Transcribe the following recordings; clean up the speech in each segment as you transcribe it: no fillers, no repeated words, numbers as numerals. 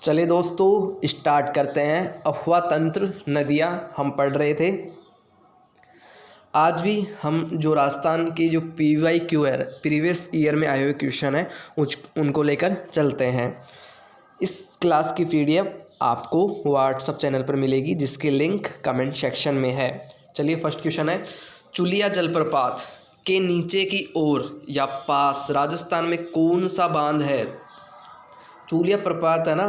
चले दोस्तों, स्टार्ट करते हैं। अफवाह तंत्र नदियाँ हम पढ़ रहे थे। आज भी हम जो राजस्थान की जो PYQ है, प्रीवियस ईयर में आए हुए क्वेश्चन है, उनको लेकर चलते हैं। इस क्लास की PDF आपको व्हाट्सएप चैनल पर मिलेगी, जिसकी लिंक कमेंट सेक्शन में है। चलिए, फर्स्ट क्वेश्चन है, चुलिया जलप्रपात के नीचे की ओर या पास राजस्थान में कौन सा बांध है? चुलिया प्रपात है ना,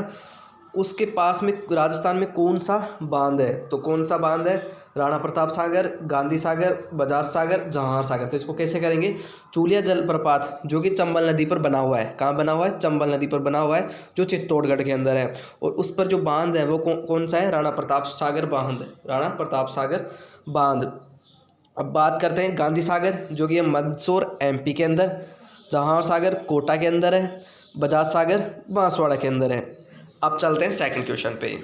उसके पास में राजस्थान में कौन सा बांध है? तो कौन सा बांध है? राणा प्रताप सागर, गांधी सागर, बजाज सागर, जवाहर सागर। तो इसको कैसे करेंगे? चुलिया जलप्रपात जो कि चंबल नदी पर बना हुआ है। कहाँ बना हुआ है? चंबल नदी पर बना हुआ है, जो चित्तौड़गढ़ के अंदर है। और उस पर जो बांध है वो कौन सा है? राणा प्रताप सागर बांध। राणा प्रताप सागर बांध। अब बात करते हैं गांधी सागर, जो कि है मंदसौर MP के अंदर। जवाहर सागर कोटा के अंदर है। बजाज सागर बांसवाड़ा के अंदर है। अब चलते हैं सेकंड क्वेश्चन पे।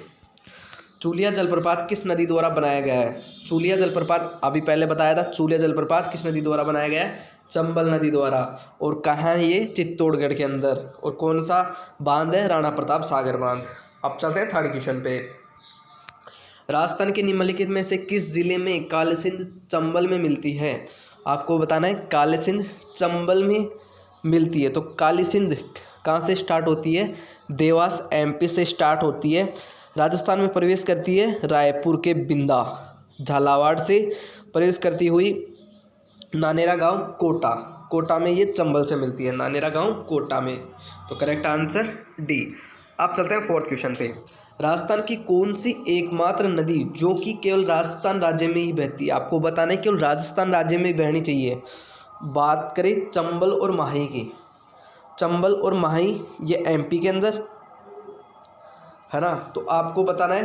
चुलिया जलप्रपात किस नदी द्वारा बनाया गया है? चुलिया जलप्रपात अभी पहले बताया था। चुलिया जलप्रपात किस नदी द्वारा बनाया गया है? चंबल नदी द्वारा। और कहाँ है ये? चित्तौड़गढ़ के अंदर। और कौन सा बांध है? राणा प्रताप सागर बांध। अब चलते हैं थर्ड क्वेश्चन पे। राजस्थान के निम्नलिखित में से किस जिले में काली सिंध चंबल में मिलती है? आपको बताना है काली सिंध चंबल में मिलती है। तो काली सिंध कहाँ से स्टार्ट होती है? देवास MP से स्टार्ट होती है। राजस्थान में प्रवेश करती है रायपुर के बिंदा। झालावाड़ से प्रवेश करती हुई नानेरा गांव कोटा। कोटा में ये चंबल से मिलती है। नानेरा गांव कोटा में। तो करेक्ट आंसर D। अब चलते हैं फोर्थ क्वेश्चन पे। राजस्थान की कौन सी एकमात्र नदी जो कि केवल राजस्थान राज्य में ही बहती है? आपको बताना है केवल राजस्थान राज्य में ही बहनी चाहिए। बात करें चंबल और माही की। चंबल और माही ये MP के अंदर है ना। तो आपको बताना है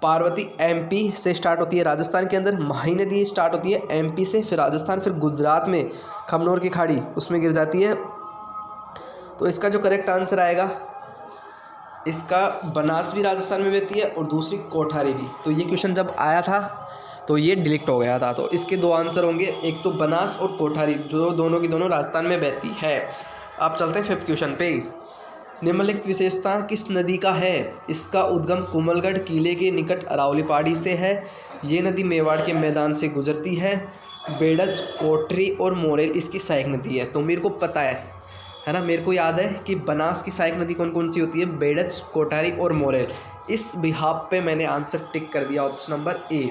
पार्वती MP से स्टार्ट होती है राजस्थान के अंदर। माही नदी स्टार्ट होती है MP से, फिर राजस्थान, फिर गुजरात में खमनोर की खाड़ी उसमें गिर जाती है। तो इसका जो करेक्ट आंसर आएगा, इसका बनास भी राजस्थान में बहती है और दूसरी कोठारी भी। तो ये क्वेश्चन जब आया था तो ये डिलीट हो गया था। तो इसके दो आंसर होंगे, एक तो बनास और कोठारी, जो दोनों की दोनों राजस्थान में बहती है। अब चलते हैं फिफ्थ क्वेश्चन पे। निम्नलिखित विशेषता किस नदी का है? इसका उद्गम कुंभलगढ़ किले के निकट अरावली पहाड़ी से है। ये नदी मेवाड़ के मैदान से गुजरती है। बेड़च, कोठरी और मोरेल इसकी सहायक नदी है। तो मेरे को पता है ना, मेरे को याद है कि बनास की सहायक नदी कौन कौन सी होती है? बेड़च, कोठारी और मोरेल। इस बिहाफ पे मैंने आंसर टिक कर दिया, ऑप्शन नंबर A।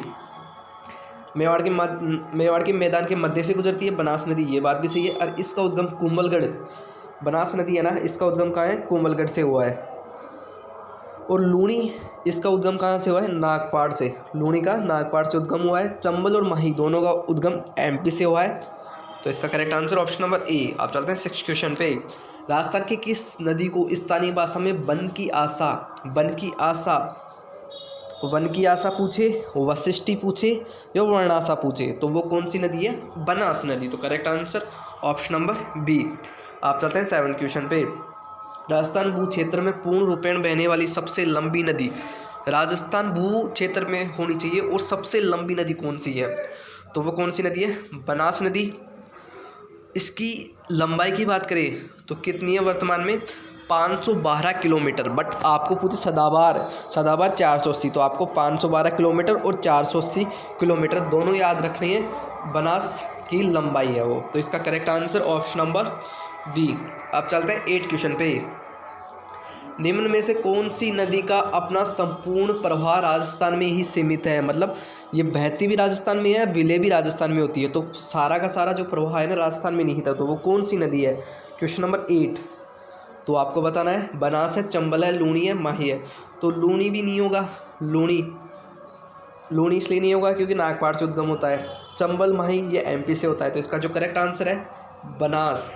मेवाड़ के मैदान के मध्य से गुजरती है बनास नदी, ये बात भी सही है। और इसका उद्गम कुंभलगढ़, बनास नदी है ना, इसका उद्गम कहाँ है? कुंभलगढ़ से हुआ है। और लूणी, इसका उद्गम कहाँ से हुआ है? नागपाड़ से। लूणी का नागपाड़ से उद्गम हुआ है। चंबल और माही दोनों का उद्गम MP से हुआ है। तो इसका correct answer option number A। आप चलते हैं सिक्स्थ क्वेश्चन पे। राजस्थान की किस नदी को स्थानीय भाषा में वन की आशा पूछे, वशिष्ठी पूछे या वर्णाशा पूछे, तो वो कौन सी नदी है? बनास नदी। तो correct answer option number B। आप चलते हैं सेवन्थ क्वेश्चन पे। राजस्थान भू क्षेत्र में पूर्ण रूपेण बहने वाली सबसे लंबी नदी राजस्थान भू क्षेत्र में होनी चाहिए, और सबसे लंबी नदी कौन सी है? तो वो कौन सी नदी है? बनास नदी। इसकी लंबाई की बात करें तो कितनी है वर्तमान में? 512 किलोमीटर। बट आपको पूछे सदाबार 480, तो आपको 512 किलोमीटर और 480 किलोमीटर दोनों याद रखने हैं। बनास की लंबाई है वो। तो इसका correct answer option number B। अब चलते हैं 8 क्वेश्चन पे। निम्न में से कौन सी नदी का अपना संपूर्ण प्रवाह राजस्थान में ही सीमित है? मतलब ये बहती भी राजस्थान में है, विलय भी राजस्थान में होती है। तो सारा का सारा जो प्रवाह है ना, राजस्थान में नहीं था। तो वो कौन सी नदी है? Question number 8। तो आपको बताना है बनास है, चंबल है, लूणी है, माही है। तो लूणी भी नहीं होगा। लूणी इसलिए नहीं होगा क्योंकि नागपाड़ से उद्गम होता है। चंबल, माही ये MP से होता है। तो इसका जो करेक्ट आंसर है बनास।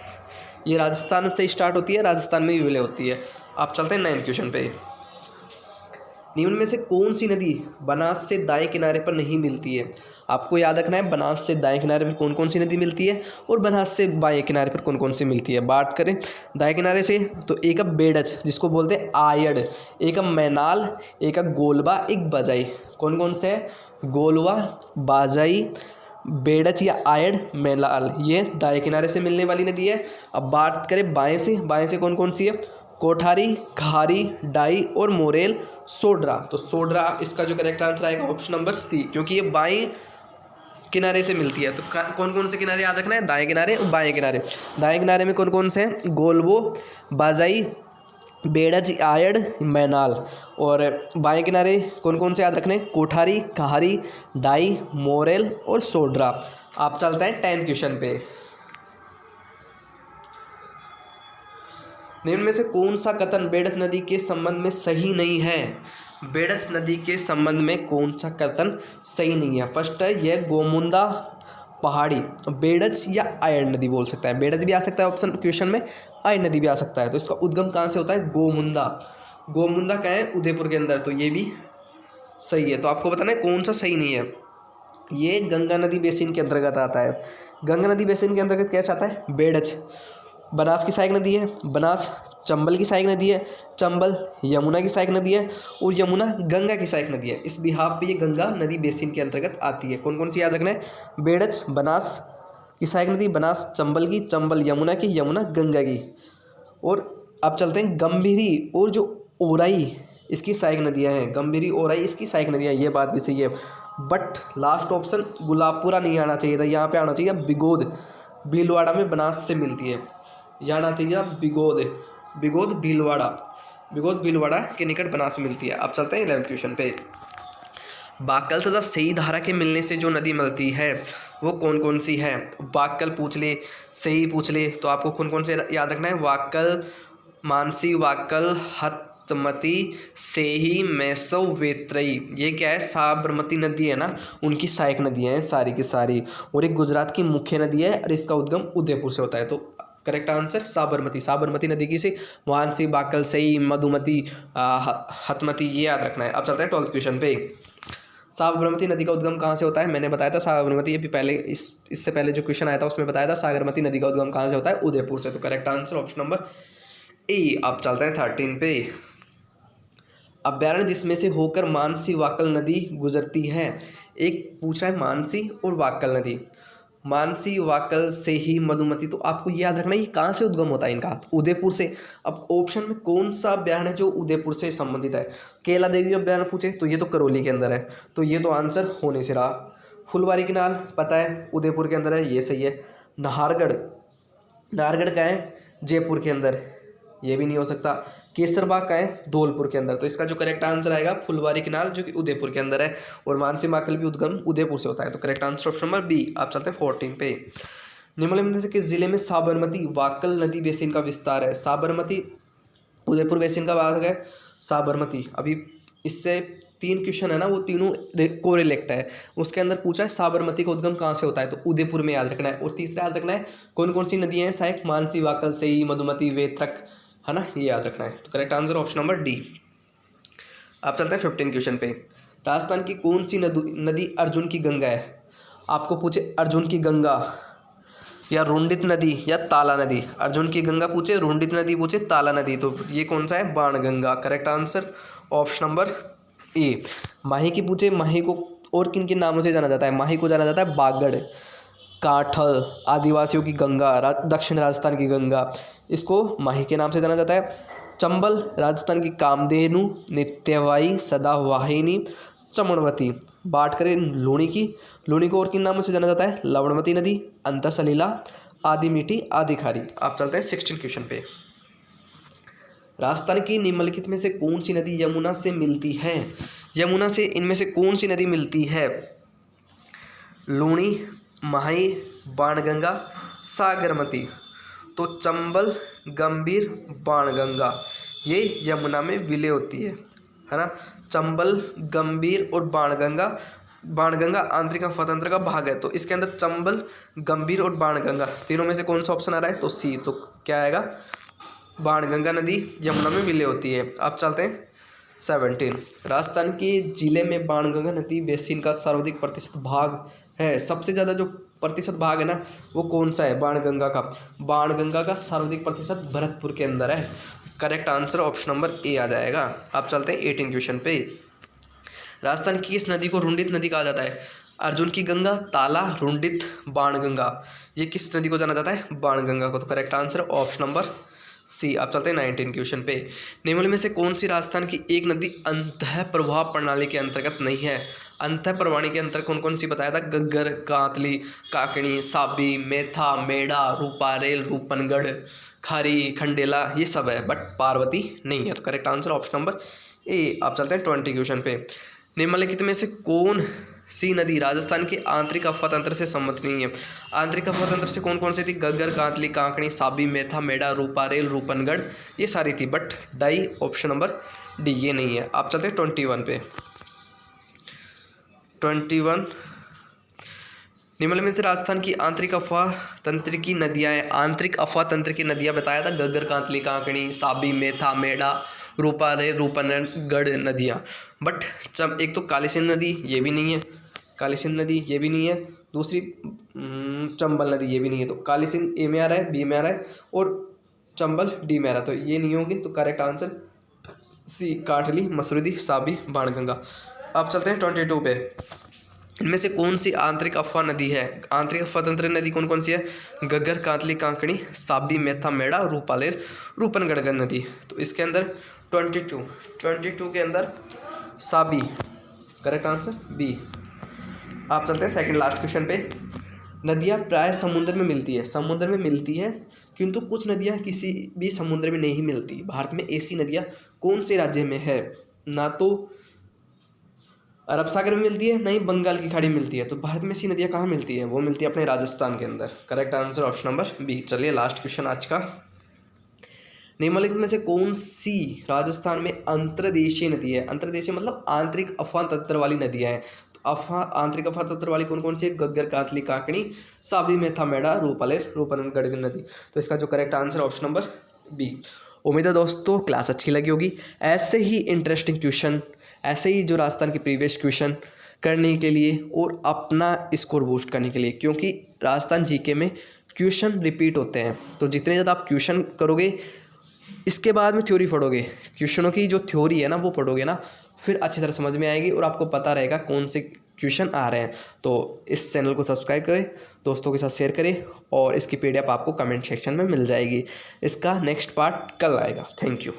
ये राजस्थान से स्टार्ट होती है, राजस्थान में भी विलय होती है। आप चलते हैं 9th क्वेश्चन पे। निम्न में से कौन सी नदी बनास से दाएं किनारे पर नहीं मिलती है? आपको याद रखना है बनास से दाएं किनारे पर कौन कौन सी नदी मिलती है और बनास से बाएं किनारे पर कौन कौन सी मिलती है। बात करें दाएं किनारे से तो एक बेड़च जिसको बोलते हैं आयड़, एक मैनाल, एक गोलबा, एक बाजाई। कौन कौन से है? गोलवा, बाजाई, बेड़च या आयड़, मैनाल, ये दाएं किनारे से मिलने वाली नदी है। अब बात करें बाएं से कौन कौन सी है? कोठारी, खारी, डाई और मोरेल, सोड्रा। तो सोड्रा इसका जो करेक्ट आंसर आएगा ऑप्शन नंबर सी, क्योंकि ये बाएं किनारे से मिलती है। तो कौन कौन से किनारे याद रखना है? दाएं किनारे और बाएं किनारे। दाएं किनारे में कौन कौन से हैं? गोलबो, बाजाई, बेड़ज, आयड, मैनाल। और बाएं किनारे कौन कौन से याद रखने? कोठारी, कहारी, डाई, मोरेल और सोड्रा। आप चलते हैं 10th क्वेश्चन पे। निम्न में से कौन सा कथन बेड़ज नदी के संबंध में सही नहीं है? बेड़ज नदी के संबंध में कौन सा कथन सही नहीं है? फर्स्ट है यह गोमुंदा पहाड़ी, बेड़ज या आयड नदी बोल सकता है। बेड़ज भी आ सकता है ऑप्शन क्वेश्चन में, आयड नदी भी आ सकता है। तो इसका उद्गम कहाँ से होता है? गोमुंदा। गोमुंदा कहाँ है? उदयपुर के अंदर। तो ये भी सही है। तो आपको बताना है कौन सा सही नहीं है। ये गंगा नदी बेसिन के अंतर्गत आता है। गंगा नदी बेसिन के अंतर्गत कैसे आता है? बेड़ज बनास की सहायक नदी है, बनास चंबल की सहायक नदी है, चंबल यमुना की सहायक नदी है और यमुना गंगा की सहायक नदी है। इस बिहाफ पे ये गंगा नदी बेसिन के अंतर्गत आती है। कौन कौन सी याद रखना है? बेड़ज बनास की सहायक नदी, बनास चंबल की, चंबल यमुना की, यमुना गंगा की। और अब चलते हैं गंभीरी और जो ओराई इसकी सहायक नदियाँ हैं। गंभीरी, ओराई इसकी सहायक नदियाँ, ये बात भी सही है। बट लास्ट ऑप्शन गुलाबपुरा नहीं आना चाहिए था, यहाँ पे आना चाहिए बिगोद। भीलवाड़ा में बनास से मिलती है, यहाँ आना चाहिए बिगोद। बिगोद भीलवाड़ा, बिगोद भीलवाड़ा के निकट बनास मिलती है। अब चलते हैं 11th क्वेश्चन पे। बाकल तथा सही धारा के मिलने से जो नदी मिलती है वो कौन कौन सी है? बाकल पूछ ले, सही पूछ ले, तो आपको कौन कौन से याद रखना है? वाकल, मानसी, वाकल, हतमती, सेही, मैसव, वेत्रई। ये क्या है? साबरमती नदी है ना, उनकी सहायक नदियाँ हैं सारी की सारी। और एक गुजरात की मुख्य नदी है और इसका उद्गम उदयपुर से होता है। तो करेक्ट आंसर साबरमती। साबरमती नदी की से वानसी, बाकल, सई, मधुमती, हतमती, ये याद रखना है। अब चलते हैं 12th क्वेश्चन पे। साबरमती नदी का उद्गम कहाँ से होता है? मैंने बताया था साबरमती, अभी पहले इससे पहले जो क्वेश्चन आया था उसमें बताया था साबरमती नदी का उद्गम कहाँ से होता है? उदयपुर से। तो करेक्ट आंसर ऑप्शन नंबर ए। अब चलते हैं 13 पे। अभ्यारण्य जिसमें से होकर मानसी वाकल नदी गुजरती है। एक पूछा है मानसी और वाकल नदी। मानसी, वाकल, सेही, मधुमती। तो आपको ये याद रखना है ये कहाँ से उद्गम होता है इनका? उदयपुर से। अब ऑप्शन में कौन सा अभ्यारण्य है जो उदयपुर से संबंधित है? केला देवी अभ्यारण्य पूछे तो ये तो करौली के अंदर है, तो ये तो आंसर होने से रहा। फुलवारी किनाल पता है उदयपुर के अंदर है, ये सही है। नाहरगढ़, नाहरगढ़ का है जयपुर के अंदर, ये भी नहीं हो सकता। केसरबाग का है धौलपुर के अंदर। तो इसका जो करेक्ट आंसर आएगा फुलवारी किनाल, जो कि उदयपुर के अंदर है। और मानसी माकल भी उद्गम उदयपुर से होता है। तो correct answer option number B. आप चलते हैं 14 पे। निम्नलिखित में से किस जिले में साबरमती वाकल नदी बेसिन का विस्तार है? साबरमती उदयपुर बेसिन का भाग है साबरमती। अभी इससे 3 क्वेश्चन है ना, वो तीनों कोरिलेट है। उसके अंदर पूछा है साबरमती का उद्गम कहाँ से होता है? तो उदयपुर में याद रखना है। और तीसरा याद रखना है कौन कौन सी नदियाँ हैं सहायक? मानसी, वाकल, सई, मधुमती, वेत्रक, है ना, ये याद रखना है। तो correct answer option number D. आप चलते हैं 15 क्वेश्चन पे। राजस्थान की कौन सी नदी अर्जुन की गंगा है? आपको पूछे अर्जुन की गंगा या रुंडित नदी या ताला नदी। अर्जुन की गंगा पूछे, रुंडित नदी पूछे, ताला नदी। तो ये कौन सा है? Banganga. Correct answer option number A. Mahi की पूछे, माही को और किन किन नामों से जाना जाता है? माही को जाना जाता है बागड़, काठल, आदिवासियों की गंगा, दक्षिण राजस्थान की गंगा, इसको माही के नाम से जाना जाता है। चंबल राजस्थान की कामधेनु, नित्यवाई, सदावाहिनी, चमणवती। बात करें लूणी की, लूणी को और किन नामों से जाना जाता है? लवणवती नदी, अंतसलीला, आदि मीठी, आदि खारी। आप चलते हैं 16 क्वेश्चन पे। राजस्थान की निम्नलिखित में से कौन सी नदी यमुना से मिलती है? यमुना से इनमें से कौन सी नदी मिलती है? लूणी, माही, बाणगंगा, सागरमती। तो चंबल, गंभीर, बाणगंगा, ये यमुना में विलय होती है ना। चंबल, गंभीर और बाणगंगा। बाणगंगा आंतरिक स्वतंत्र का भाग है। तो इसके अंदर चंबल, गंभीर और बाणगंगा तीनों में से कौन सा ऑप्शन आ रहा है? तो सी। तो क्या आएगा? बाणगंगा नदी यमुना में विलय होती है। अब चलते हैं 17। राजस्थान के जिले में बाणगंगा नदी बेसिन का सर्वाधिक प्रतिशत भाग है। सबसे ज़्यादा जो प्रतिशत भाग है ना वो कौन सा है? बाणगंगा का। बाणगंगा का सर्वाधिक प्रतिशत भरतपुर के अंदर है। Correct answer option number A आ जाएगा। अब चलते हैं 18 क्वेश्चन पे। राजस्थान की इस नदी को रुंडित नदी कहा जाता है? अर्जुन की गंगा, ताला, रुंडित, बाणगंगा। ये किस नदी को जाना जाता है? बाणगंगा को। तो correct answer option number C. आप चलते हैं 19 क्वेश्चन पे। निम्नलिखित में से कौन सी राजस्थान की एक नदी अंतः प्रवाह प्रणाली के अंतर्गत नहीं है? अंतः प्रवाह के अंतर्गत कौन कौन सी बताया था? गग्गर, कांतली, काकणी, साबी, मेथा, मेड़ा, रूपारेल, रूपनगढ़, खारी, खंडेला, ये सब है, बट पार्वती नहीं है। तो करेक्ट आंसर ऑप्शन नंबर ए। आप चलते हैं 20 क्वेश्चन पे। निम्नलिखित में से कौन सी नदी राजस्थान के आंतरिक अफवाह तंत्र से संबंधित नहीं है? आंतरिक अफवाह तंत्र से कौन कौन सी थी? गग्गर, कांतली, कांकणी, साबी, मेथा, मेड़ा, रूपारेल, रूपनगढ़, ये सारी थी, but die option number D ये नहीं है। आप चलते हैं 21 पे। 21 निम्नलिखित में से राजस्थान की आंतरिक अफवाह तंत्र की नदियाँ हैं। आंतरिक अफवाह तंत्र की नदियाँ बताया था, गग्गर, कांतली, कांकणी, साबी, मेथा, मेड़ा, रूपारेल, रूपनगढ़ नदियाँ। बट जब एक तो काली सिंध नदी ये भी नहीं है, काली सिंध नदी ये भी नहीं है, दूसरी चंबल नदी ये भी नहीं है। तो काली सिंध ए में आ रहा है, बी में आ रहा है, और चंबल डी में आ रहा है, तो ये नहीं होंगे। तो correct answer C, Kanthali, Masrudi, Sabi, Banganga. अब चलते हैं 22 पे। इनमें से कौन सी आंतरिक अफवाह नदी है? आंतरिक अफवाह तंत्र नदी कौन कौन सी है? गग्गर, कांतली, कांकणी, साबी, मेथा, मेड़ा, रूपालेर, रूपनगढ़ नदी। तो इसके अंदर 22 के अंदर साबी, करेक्ट आंसर बी। आप चलते हैं सेकंड लास्ट क्वेश्चन पे। नदियाँ प्राय समुद्र में मिलती है, समुद्र में मिलती है, किंतु कुछ नदियाँ किसी भी समुद्र में नहीं मिलती। भारत में ऐसी नदियाँ कौन से राज्य में है? ना तो अरब सागर में मिलती है, ना ही बंगाल की खाड़ी में मिलती है। तो भारत में ऐसी नदियाँ कहाँ मिलती है? वो मिलती है अपने राजस्थान के अंदर। Correct answer option number B. चलिए लास्ट क्वेश्चन आज का। निम्नलिखित में से कौन सी राजस्थान में अंतर्देशीय नदी है? अंतर्देशीय मतलब आंतरिक अफवाह तंत्र वाली नदियाँ हैं। तो आंतरिक अफवाह तंत्र वाली कौन कौन सी है? गग्गर, कांतली, काकणी, साबी, मेथा, मेड़ा, रूपालेर, रूपनगढ़ नदी। तो इसका जो correct answer option number B. उम्मीद है दोस्तों क्लास अच्छी लगी होगी। ऐसे ही इंटरेस्टिंग क्वेश्चन, ऐसे ही जो राजस्थान के प्रीवियस क्वेश्चन करने के लिए और अपना स्कोर बूस्ट करने के लिए, क्योंकि राजस्थान जीके में क्वेश्चन रिपीट होते हैं, तो जितने ज़्यादा आप क्वेश्चन करोगे, इसके बाद में थ्योरी पढ़ोगे, क्वेश्चनों की जो थ्योरी है ना वो पढ़ोगे ना, फिर अच्छी तरह समझ में आएगी और आपको पता रहेगा कौन से क्वेश्चन आ रहे हैं। तो इस चैनल को सब्सक्राइब करें, दोस्तों के साथ शेयर करें, और इसकी PDF आपको कमेंट सेक्शन में मिल जाएगी। इसका नेक्स्ट पार्ट कल आएगा। Thank you.